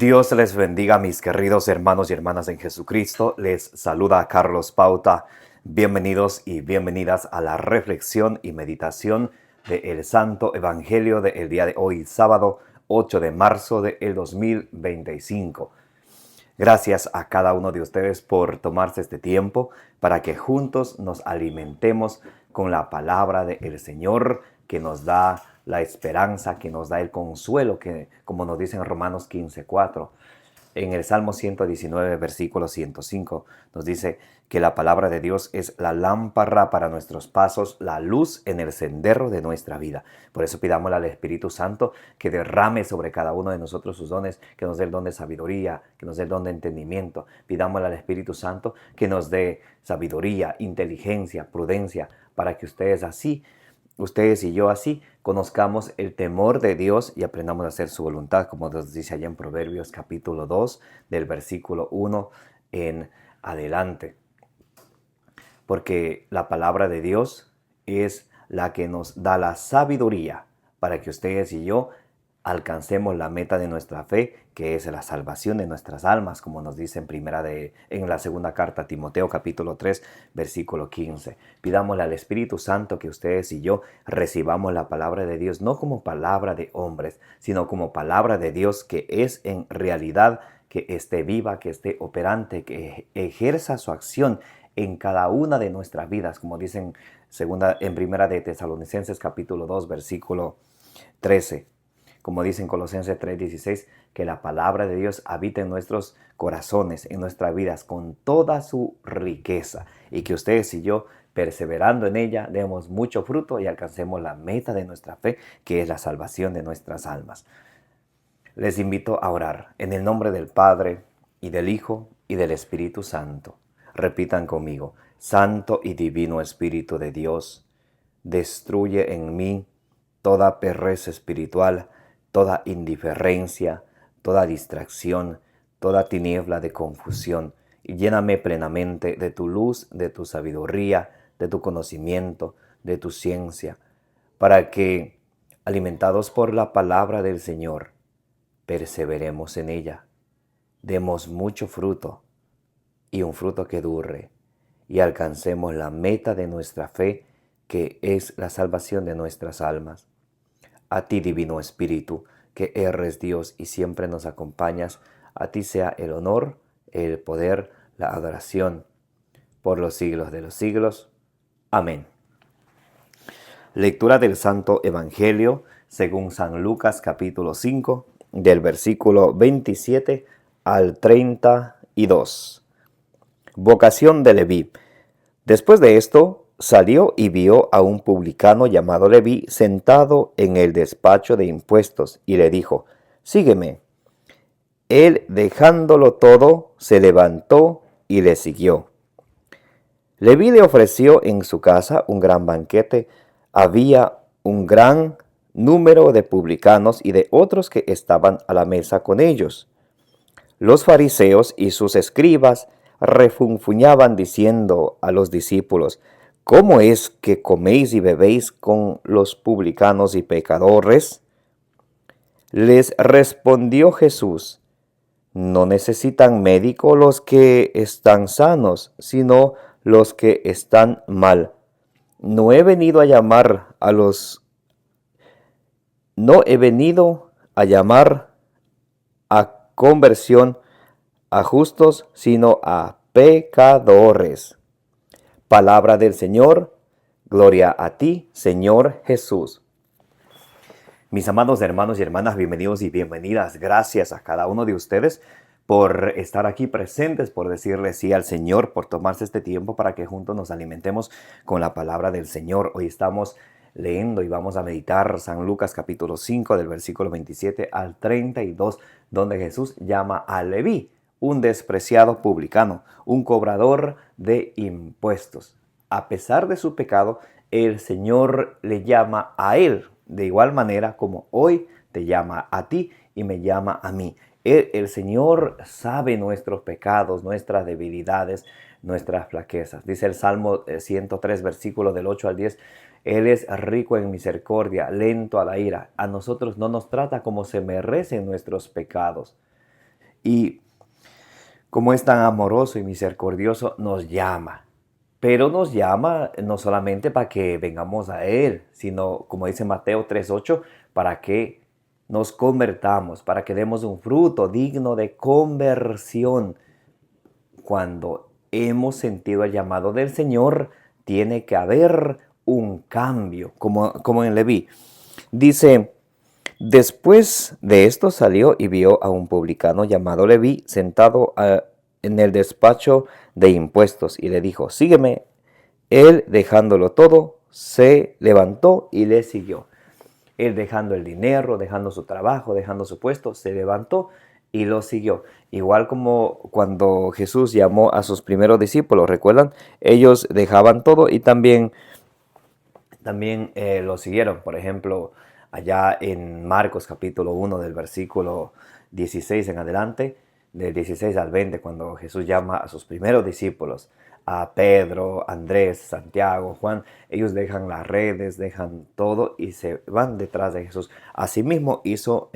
Dios les bendiga, mis queridos hermanos y hermanas en Jesucristo. Les saluda Carlos Pauta. Bienvenidos y bienvenidas a la reflexión y meditación del Santo Evangelio del día de hoy, sábado 8 de marzo del 2025. Gracias a cada uno de ustedes por tomarse este tiempo para que juntos nos alimentemos con la palabra del Señor que nos da la esperanza, que nos da el consuelo, que como nos dice en Romanos 15:4, en el Salmo 119, versículo 105, nos dice que la palabra de Dios es la lámpara para nuestros pasos, la luz en el sendero de nuestra vida. Por eso pidámosle al Espíritu Santo que derrame sobre cada uno de nosotros sus dones, que nos dé el don de sabiduría, que nos dé el don de entendimiento. Pidámosle al Espíritu Santo que nos dé sabiduría, inteligencia, prudencia, para que ustedes y yo así conozcamos el temor de Dios y aprendamos a hacer su voluntad, como nos dice allá en Proverbios capítulo 2, del versículo 1 en adelante. Porque la palabra de Dios es la que nos da la sabiduría para que ustedes y yo alcancemos la meta de nuestra fe, que es la salvación de nuestras almas, como nos dice en la segunda carta a Timoteo, capítulo 3, versículo 15. Pidámosle al Espíritu Santo que ustedes y yo recibamos la palabra de Dios, no como palabra de hombres, sino como palabra de Dios que es en realidad, que esté viva, que esté operante, que ejerza su acción en cada una de nuestras vidas, como dicen en primera de Tesalonicenses, capítulo 2, versículo 13. Como dice en Colosenses 3:16, que la palabra de Dios habita en nuestros corazones, en nuestras vidas, con toda su riqueza. Y que ustedes y yo, perseverando en ella, demos mucho fruto y alcancemos la meta de nuestra fe, que es la salvación de nuestras almas. Les invito a orar en el nombre del Padre, y del Hijo, y del Espíritu Santo. Repitan conmigo: Santo y Divino Espíritu de Dios, destruye en mí toda pereza espiritual, toda indiferencia, toda distracción, toda tiniebla de confusión, y lléname plenamente de tu luz, de tu sabiduría, de tu conocimiento, de tu ciencia, para que, alimentados por la palabra del Señor, perseveremos en ella, demos mucho fruto, y un fruto que dure, y alcancemos la meta de nuestra fe, que es la salvación de nuestras almas. A ti, Divino Espíritu, que eres Dios y siempre nos acompañas, a ti sea el honor, el poder, la adoración, por los siglos de los siglos. Amén. Lectura del Santo Evangelio según San Lucas capítulo 5, del versículo 27 al 32. Vocación de Leví. Después de esto, salió y vio a un publicano llamado Leví sentado en el despacho de impuestos y le dijo: «Sígueme». Él, dejándolo todo, se levantó y le siguió. Leví le ofreció en su casa un gran banquete. Había un gran número de publicanos y de otros que estaban a la mesa con ellos. Los fariseos y sus escribas refunfuñaban diciendo a los discípulos: «¿Cómo es que coméis y bebéis con los publicanos y pecadores?». Les respondió Jesús: «No necesitan médico los que están sanos, sino los que están mal. No he venido a llamar a conversión a justos, sino a pecadores». Palabra del Señor. Gloria a ti, Señor Jesús. Mis amados hermanos y hermanas, bienvenidos y bienvenidas. Gracias a cada uno de ustedes por estar aquí presentes, por decirle sí al Señor, por tomarse este tiempo para que juntos nos alimentemos con la palabra del Señor. Hoy estamos leyendo y vamos a meditar San Lucas capítulo 5 del versículo 27 al 32, donde Jesús llama a Leví, un despreciado publicano, un cobrador de impuestos. A pesar de su pecado, el Señor le llama a él, de igual manera como hoy te llama a ti y me llama a mí. El Señor sabe nuestros pecados, nuestras debilidades, nuestras flaquezas. Dice el Salmo 103, versículos del 8 al 10, Él es rico en misericordia, lento a la ira. A nosotros no nos trata como se merecen nuestros pecados. Y como es tan amoroso y misericordioso, nos llama. Pero nos llama no solamente para que vengamos a Él, sino, como dice Mateo 3:8, para que nos convertamos, para que demos un fruto digno de conversión. Cuando hemos sentido el llamado del Señor, tiene que haber un cambio, como en Leví. Dice, después de esto salió y vio a un publicano llamado Leví sentado en el despacho de impuestos y le dijo, sígueme. Él, dejándolo todo, se levantó y le siguió. Él, dejando el dinero, dejando su trabajo, dejando su puesto, se levantó y lo siguió. Igual como cuando Jesús llamó a sus primeros discípulos, ¿recuerdan? Ellos dejaban todo y también lo siguieron. Por ejemplo, allá en Marcos capítulo 1 del versículo 16 en adelante, del 16 al 20, cuando Jesús llama a sus primeros discípulos, a Pedro, Andrés, Santiago, Juan, ellos dejan las redes, dejan todo y se van detrás de Jesús. Asimismo hizo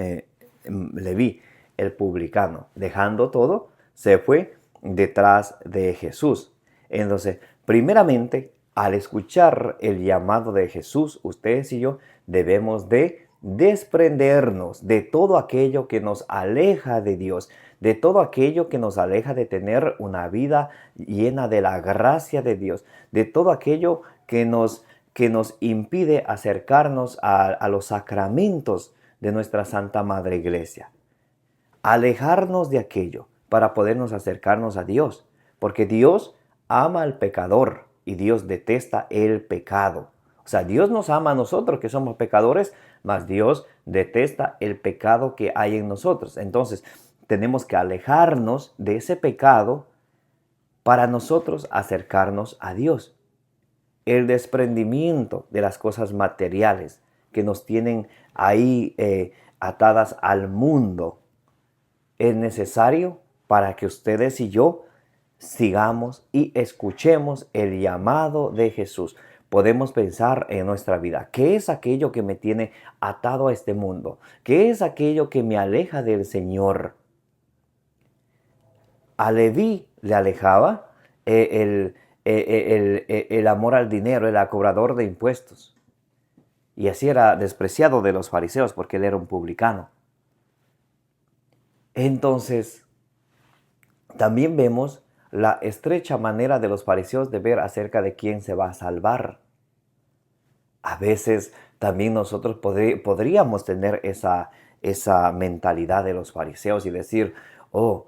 Leví, el publicano, dejando todo, se fue detrás de Jesús. Entonces, primeramente, al escuchar el llamado de Jesús, ustedes y yo debemos de desprendernos de todo aquello que nos aleja de Dios, de todo aquello que nos aleja de tener una vida llena de la gracia de Dios, de todo aquello que nos impide acercarnos a los sacramentos de nuestra Santa Madre Iglesia. Alejarnos de aquello para podernos acercarnos a Dios, porque Dios ama al pecador y Dios detesta el pecado. O sea, Dios nos ama a nosotros que somos pecadores, mas Dios detesta el pecado que hay en nosotros. Entonces, tenemos que alejarnos de ese pecado para nosotros acercarnos a Dios. El desprendimiento de las cosas materiales que nos tienen ahí atadas al mundo es necesario para que ustedes y yo sigamos y escuchemos el llamado de Jesús. Podemos pensar en nuestra vida, ¿qué es aquello que me tiene atado a este mundo? ¿Qué es aquello que me aleja del Señor? A Leví le alejaba el amor al dinero, era cobrador de impuestos. Y así era despreciado de los fariseos porque él era un publicano. Entonces, también vemos la estrecha manera de los fariseos de ver acerca de quién se va a salvar. A veces también nosotros podríamos tener esa mentalidad de los fariseos y decir, oh,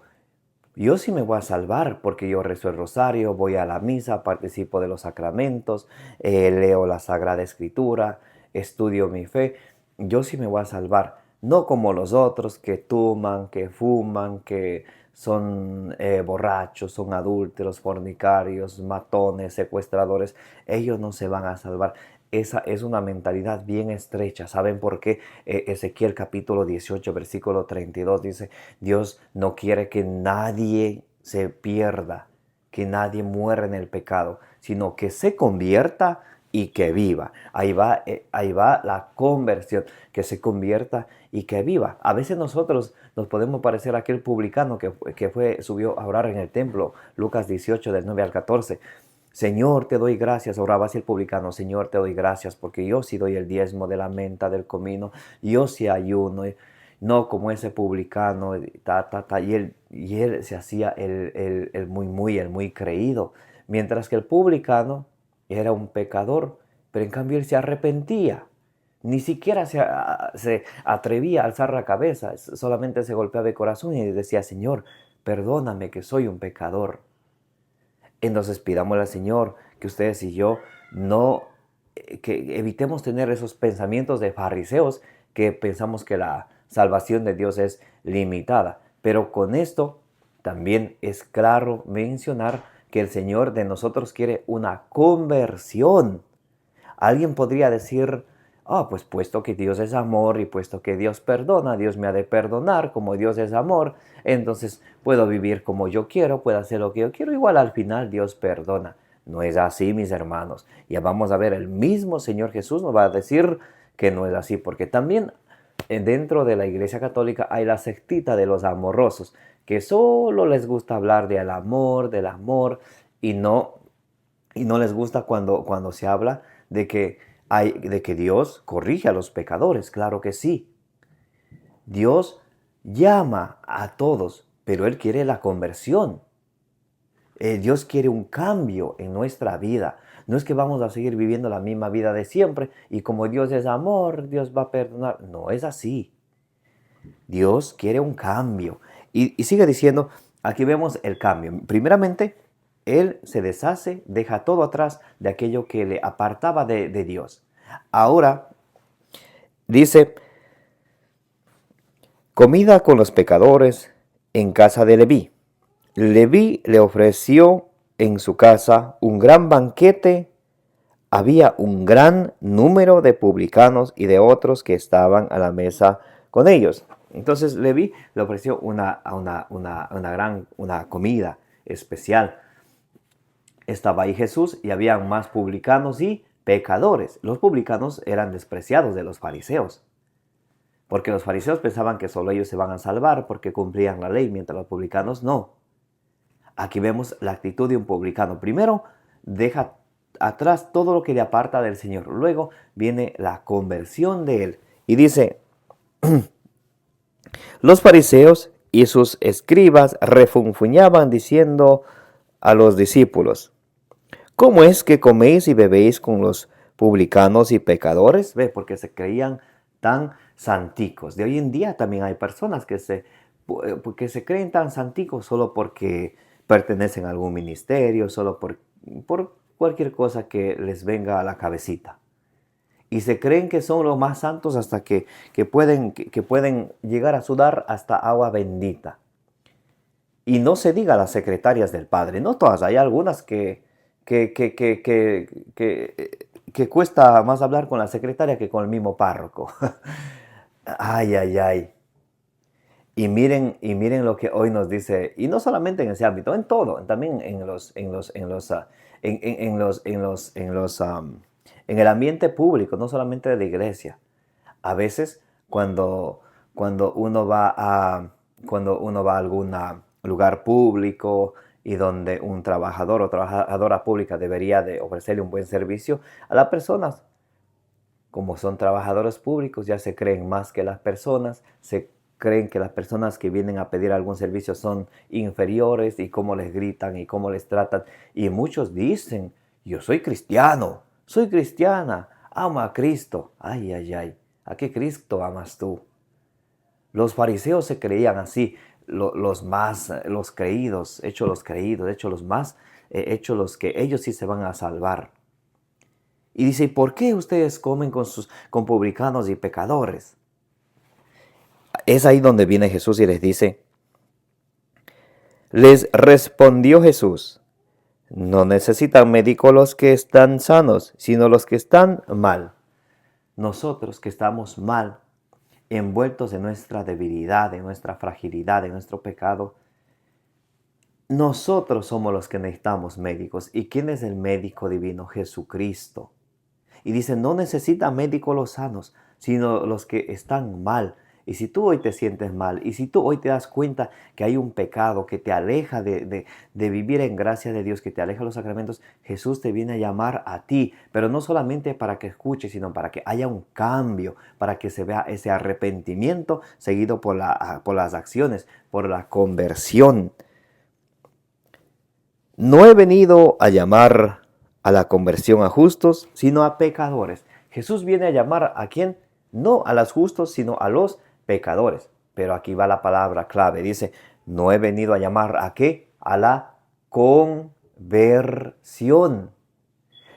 yo sí me voy a salvar porque yo rezo el rosario, voy a la misa, participo de los sacramentos, leo la Sagrada Escritura, estudio mi fe. Yo sí me voy a salvar. No como los otros que toman, que fuman, que son borrachos, son adúlteros, fornicarios, matones, secuestradores. Ellos no se van a salvar. Esa es una mentalidad bien estrecha. ¿Saben por qué? Ezequiel capítulo 18, versículo 32 dice, Dios no quiere que nadie se pierda, que nadie muera en el pecado, sino que se convierta y que viva. Ahí va la conversión, que se convierta y que viva. A veces nosotros nos podemos parecer a aquel publicano que subió a orar en el templo, Lucas 18, del 9 al 14. Señor, te doy gracias, oraba así el publicano, Señor, te doy gracias porque yo sí doy el diezmo de la menta, del comino, yo sí ayuno, no como ese publicano, y él se hacía el muy creído, mientras que el publicano era un pecador, pero en cambio él se arrepentía. Ni siquiera se atrevía a alzar la cabeza, solamente se golpeaba el corazón y decía, Señor, perdóname que soy un pecador. Entonces pidámosle al Señor que ustedes y yo que evitemos tener esos pensamientos de fariseos que pensamos que la salvación de Dios es limitada. Pero con esto también es claro mencionar que el Señor de nosotros quiere una conversión. Alguien podría decir, pues puesto que Dios es amor y puesto que Dios perdona, Dios me ha de perdonar, como Dios es amor, entonces puedo vivir como yo quiero, puedo hacer lo que yo quiero, igual al final Dios perdona. No es así, mis hermanos. Ya vamos a ver, el mismo Señor Jesús nos va a decir que no es así, porque también dentro de la Iglesia Católica hay la sectita de los amorosos, que solo les gusta hablar del amor, y no les gusta cuando se habla de que Dios corrige a los pecadores. Claro que sí. Dios llama a todos, pero Él quiere la conversión. Dios quiere un cambio en nuestra vida. No es que vamos a seguir viviendo la misma vida de siempre y como Dios es amor, Dios va a perdonar. No es así. Dios quiere un cambio. Y sigue diciendo, aquí vemos el cambio. Primeramente, Él se deshace, deja todo atrás de aquello que le apartaba de Dios. Ahora, dice, comida con los pecadores en casa de Leví. Leví le ofreció en su casa un gran banquete. Había un gran número de publicanos y de otros que estaban a la mesa con ellos. Entonces Leví le ofreció una comida especial. Estaba ahí Jesús y había más publicanos y pecadores. Los publicanos eran despreciados de los fariseos, porque los fariseos pensaban que solo ellos se van a salvar porque cumplían la ley, mientras los publicanos no. Aquí vemos la actitud de un publicano. Primero, deja atrás todo lo que le aparta del Señor. Luego viene la conversión de él. Y dice, los fariseos y sus escribas refunfuñaban diciendo a los discípulos, ¿cómo es que coméis y bebéis con los publicanos y pecadores? ¿Ve? Porque se creían tan santicos. De hoy en día también hay personas que se creen tan santicos solo porque pertenecen a algún ministerio, solo por cualquier cosa que les venga a la cabecita. Y se creen que son los más santos hasta que pueden llegar a sudar hasta agua bendita. Y no se diga las secretarias del Padre, no todas, hay algunas que cuesta más hablar con la secretaria que con el mismo párroco. Ay, ay, ay. Y miren lo que hoy nos dice, y no solamente en ese ámbito, en todo, también en el ambiente público, no solamente de la iglesia. A veces cuando uno va a algún lugar público y donde un trabajador o trabajadora pública debería de ofrecerle un buen servicio a las personas, como son trabajadores públicos, ya se creen más que las personas, se creen que las personas que vienen a pedir algún servicio son inferiores y cómo les gritan y cómo les tratan. Y muchos dicen, yo soy cristiano, soy cristiana, amo a Cristo. Ay, ay, ay, ¿a qué Cristo amas tú? Los fariseos se creían así, los creídos, hechos los que ellos sí se van a salvar. Y dice, ¿por qué ustedes comen con publicanos y pecadores? Es ahí donde viene Jesús y les dice, les respondió Jesús, no necesitan médicos los que están sanos, sino los que están mal. Nosotros que estamos mal, envueltos en nuestra debilidad, en nuestra fragilidad, en nuestro pecado, nosotros somos los que necesitamos médicos. ¿Y quién es el médico divino? Jesucristo. Y dice, no necesita médicos los sanos, sino los que están mal. Y si tú hoy te sientes mal, y si tú hoy te das cuenta que hay un pecado que te aleja de vivir en gracia de Dios, que te aleja de los sacramentos, Jesús te viene a llamar a ti, pero no solamente para que escuches, sino para que haya un cambio, para que se vea ese arrepentimiento seguido por las acciones, por la conversión. No he venido a llamar a la conversión a justos, sino a pecadores. Jesús viene a llamar ¿a quién? No a los justos, sino a los pecadores. Pero aquí va la palabra clave. Dice, no he venido a llamar ¿a qué? A la conversión.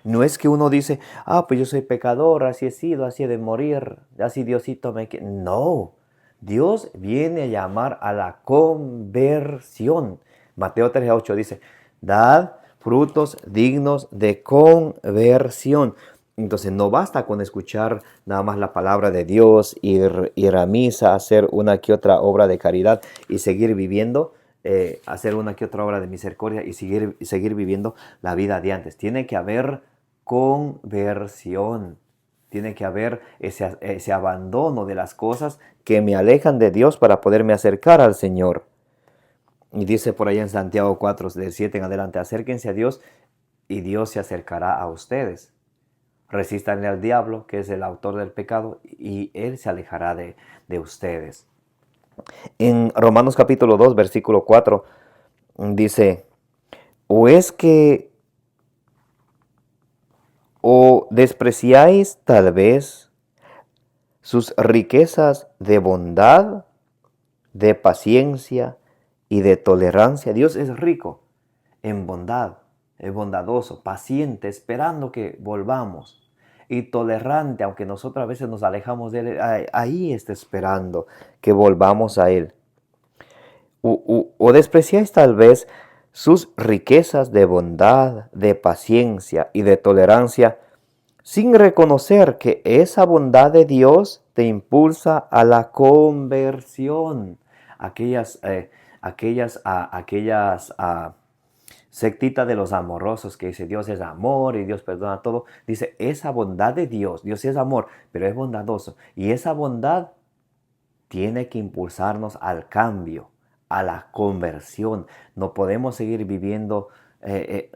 No es que uno dice, pues yo soy pecador, así he sido, así he de morir, así Diosito me quiere. No, Dios viene a llamar a la conversión. Mateo 3:8 dice, dad frutos dignos de conversión. Entonces no basta con escuchar nada más la palabra de Dios, ir a misa, hacer una que otra obra de caridad y seguir viviendo, hacer una que otra obra de misericordia y seguir viviendo la vida de antes. Tiene que haber conversión. Tiene que haber ese abandono de las cosas que me alejan de Dios para poderme acercar al Señor. Y dice por ahí en Santiago 4, del 7 en adelante, acérquense a Dios y Dios se acercará a ustedes. Resístanle al diablo, que es el autor del pecado, y él se alejará de ustedes. En Romanos capítulo 2, versículo 4, dice, o despreciáis tal vez sus riquezas de bondad, de paciencia y de tolerancia. Dios es rico en bondad, es bondadoso, paciente, esperando que volvamos. Y tolerante, aunque nosotros a veces nos alejamos de Él, ahí está esperando que volvamos a Él. O despreciáis tal vez sus riquezas de bondad, de paciencia y de tolerancia, sin reconocer que esa bondad de Dios te impulsa a la conversión. Aquellas sectitas de los amorosos que dice Dios es amor y Dios perdona todo. Dice esa bondad de Dios, Dios es amor, pero es bondadoso. Y esa bondad tiene que impulsarnos al cambio, a la conversión. No podemos seguir viviendo,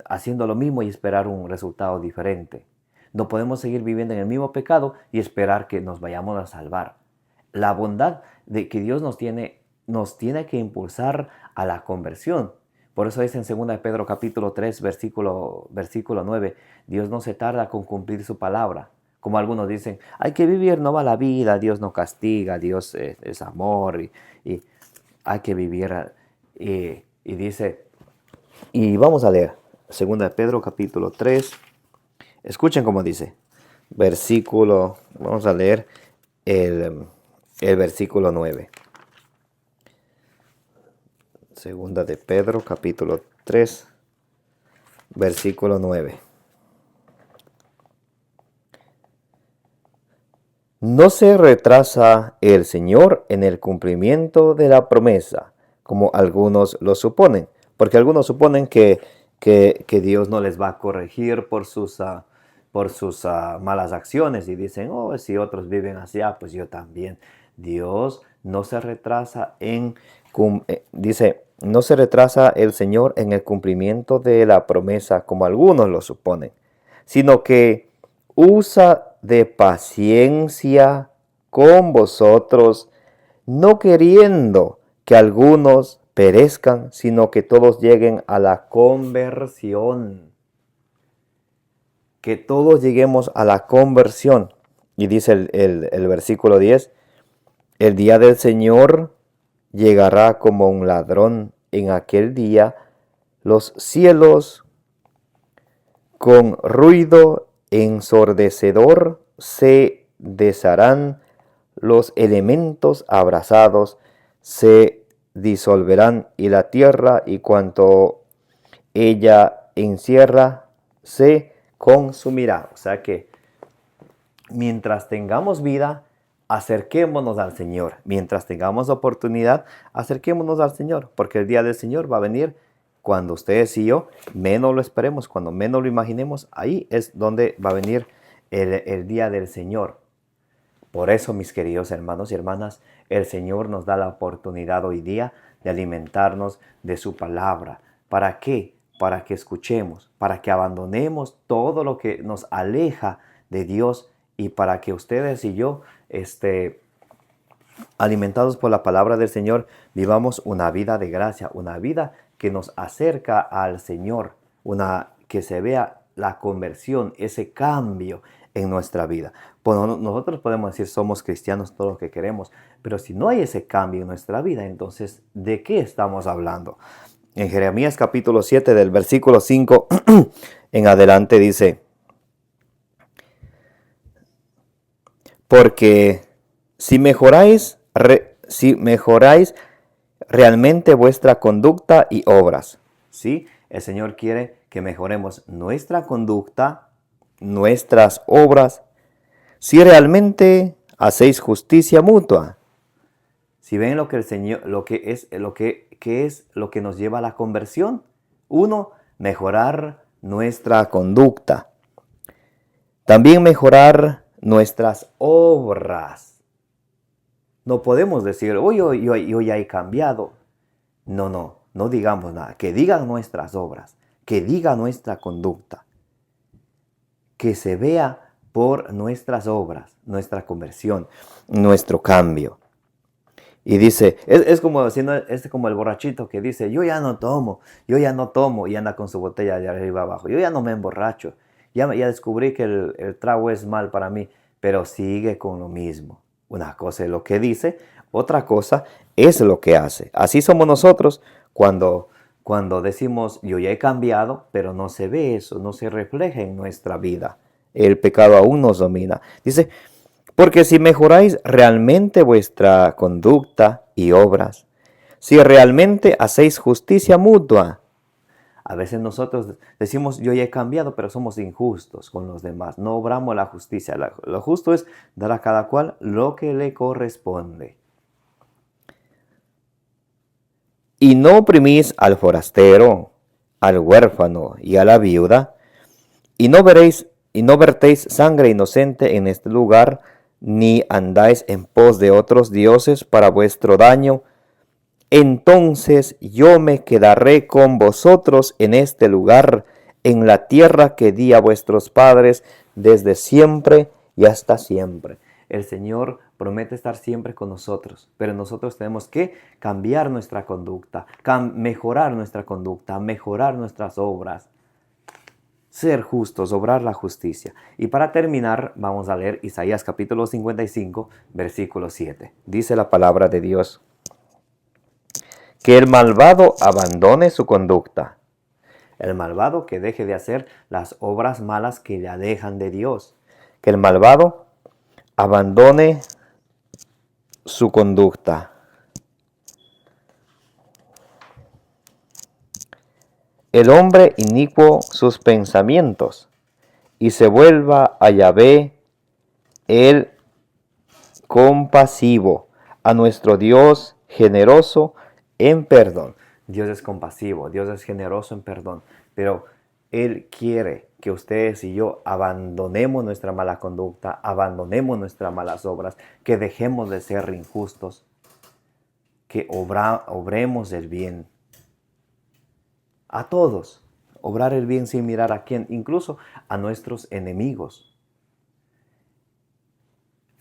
haciendo lo mismo y esperar un resultado diferente. No podemos seguir viviendo en el mismo pecado y esperar que nos vayamos a salvar. La bondad de que Dios nos tiene que impulsar a la conversión. Por eso dice en 2 Pedro capítulo 3, versículo 9, Dios no se tarda con cumplir su palabra. Como algunos dicen, hay que vivir, no va la vida, Dios no castiga, Dios es amor y hay que vivir. Y dice, y vamos a leer 2 Pedro capítulo 3, escuchen cómo dice, vamos a leer el versículo 9. Segunda de Pedro capítulo 3, versículo 9. No se retrasa el Señor en el cumplimiento de la promesa, como algunos lo suponen, porque algunos suponen que Dios no les va a corregir por sus malas acciones y dicen, oh, si otros viven así, pues yo también. Dios no se retrasa no se retrasa el Señor en el cumplimiento de la promesa, como algunos lo suponen, sino que usa de paciencia con vosotros, no queriendo que algunos perezcan, sino que todos lleguen a la conversión. Que todos lleguemos a la conversión. Y dice el versículo 10, el día del Señor llegará como un ladrón. En aquel día los cielos con ruido ensordecedor se desharán, los elementos abrasados se disolverán y la tierra y cuanto ella encierra se consumirá. O sea que mientras tengamos vida, acerquémonos al Señor. Mientras tengamos oportunidad, acerquémonos al Señor, porque el día del Señor va a venir cuando ustedes y yo menos lo esperemos, cuando menos lo imaginemos. Ahí es donde va a venir el día del Señor. Por eso, mis queridos hermanos y hermanas, el Señor nos da la oportunidad hoy día de alimentarnos de su palabra. ¿Para qué? Para que escuchemos, para que abandonemos todo lo que nos aleja de Dios y para que ustedes y yo, alimentados por la palabra del Señor, vivamos una vida de gracia, una vida que nos acerca al Señor, que se vea la conversión, ese cambio en nuestra vida. Bueno, nosotros podemos decir somos cristianos todo lo que queremos, pero si no hay ese cambio en nuestra vida, entonces, ¿de qué estamos hablando? En Jeremías capítulo 7 del versículo 5 en adelante dice, porque si mejoráis realmente vuestra conducta y obras, ¿sí? El Señor quiere que mejoremos nuestra conducta, nuestras obras, si realmente hacéis justicia mutua. Si ven lo que el Señor, ¿qué es lo que nos lleva a la conversión? Uno, mejorar nuestra conducta. También mejorar nuestras obras. No podemos decir, uy, yo ya he cambiado. No digamos nada. Que digan nuestras obras, que diga nuestra conducta, que se vea por nuestras obras, nuestra conversión, nuestro cambio. Y dice, es como el borrachito que dice, yo ya no tomo, y anda con su botella de arriba abajo, yo ya no me emborracho, ya descubrí que el trago es mal para mí, pero sigue con lo mismo. Una cosa es lo que dice, otra cosa es lo que hace. Así somos nosotros cuando decimos, yo ya he cambiado, pero no se ve eso, no se refleja en nuestra vida. El pecado aún nos domina. Dice, porque si mejoráis realmente vuestra conducta y obras, si realmente hacéis justicia mutua, a veces nosotros decimos yo ya he cambiado, pero somos injustos con los demás, no obramos la justicia. Lo justo es dar a cada cual lo que le corresponde. Y no oprimís al forastero, al huérfano y a la viuda, y no vertéis sangre inocente en este lugar, ni andáis en pos de otros dioses para vuestro daño. Entonces yo me quedaré con vosotros en este lugar, en la tierra que di a vuestros padres desde siempre y hasta siempre. El Señor promete estar siempre con nosotros, pero nosotros tenemos que cambiar nuestra conducta, mejorar nuestra conducta, mejorar nuestras obras. Ser justos, obrar la justicia. Y para terminar, vamos a leer Isaías capítulo 55, versículo 7. Dice la palabra de Dios: que el malvado abandone su conducta. El malvado que deje de hacer las obras malas que le alejan de Dios. Que el malvado abandone su conducta. El hombre inicuo sus pensamientos y se vuelva a Yahvé el compasivo, a nuestro Dios generoso en perdón. Dios es compasivo, Dios es generoso en perdón, pero Él quiere que ustedes y yo abandonemos nuestra mala conducta, abandonemos nuestras malas obras, que dejemos de ser injustos, que obremos el bien a todos, obrar el bien sin mirar a quién, incluso a nuestros enemigos.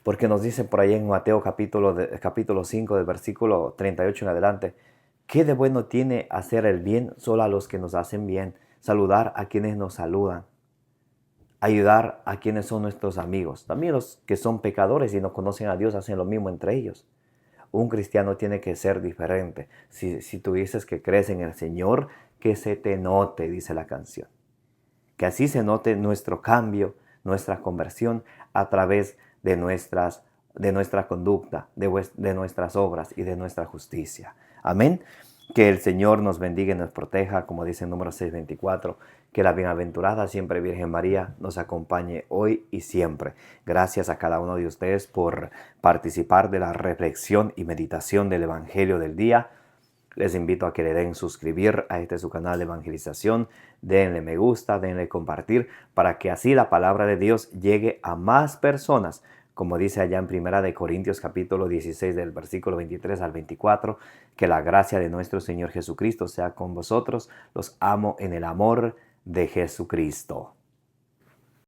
Porque nos dice por ahí en Mateo capítulo 5, del versículo 38 en adelante, ¿qué de bueno tiene hacer el bien solo a los que nos hacen bien? Saludar a quienes nos saludan, ayudar a quienes son nuestros amigos. También los que son pecadores y no conocen a Dios hacen lo mismo entre ellos. Un cristiano tiene que ser diferente. Si tú dices que crees en el Señor, que se te note, dice la canción. Que así se note nuestro cambio, nuestra conversión a través de nuestra conducta, de nuestras obras y de nuestra justicia. Amén. Que el Señor nos bendiga y nos proteja, como dice en Números 6:24. Que la bienaventurada siempre Virgen María nos acompañe hoy y siempre. Gracias a cada uno de ustedes por participar de la reflexión y meditación del Evangelio del día. Les invito a que le den suscribir a su canal de evangelización, denle me gusta, denle compartir, para que así la palabra de Dios llegue a más personas. Como dice allá en 1 Corintios capítulo 16 del versículo 23 al 24, que la gracia de nuestro Señor Jesucristo sea con vosotros. Los amo en el amor de Jesucristo.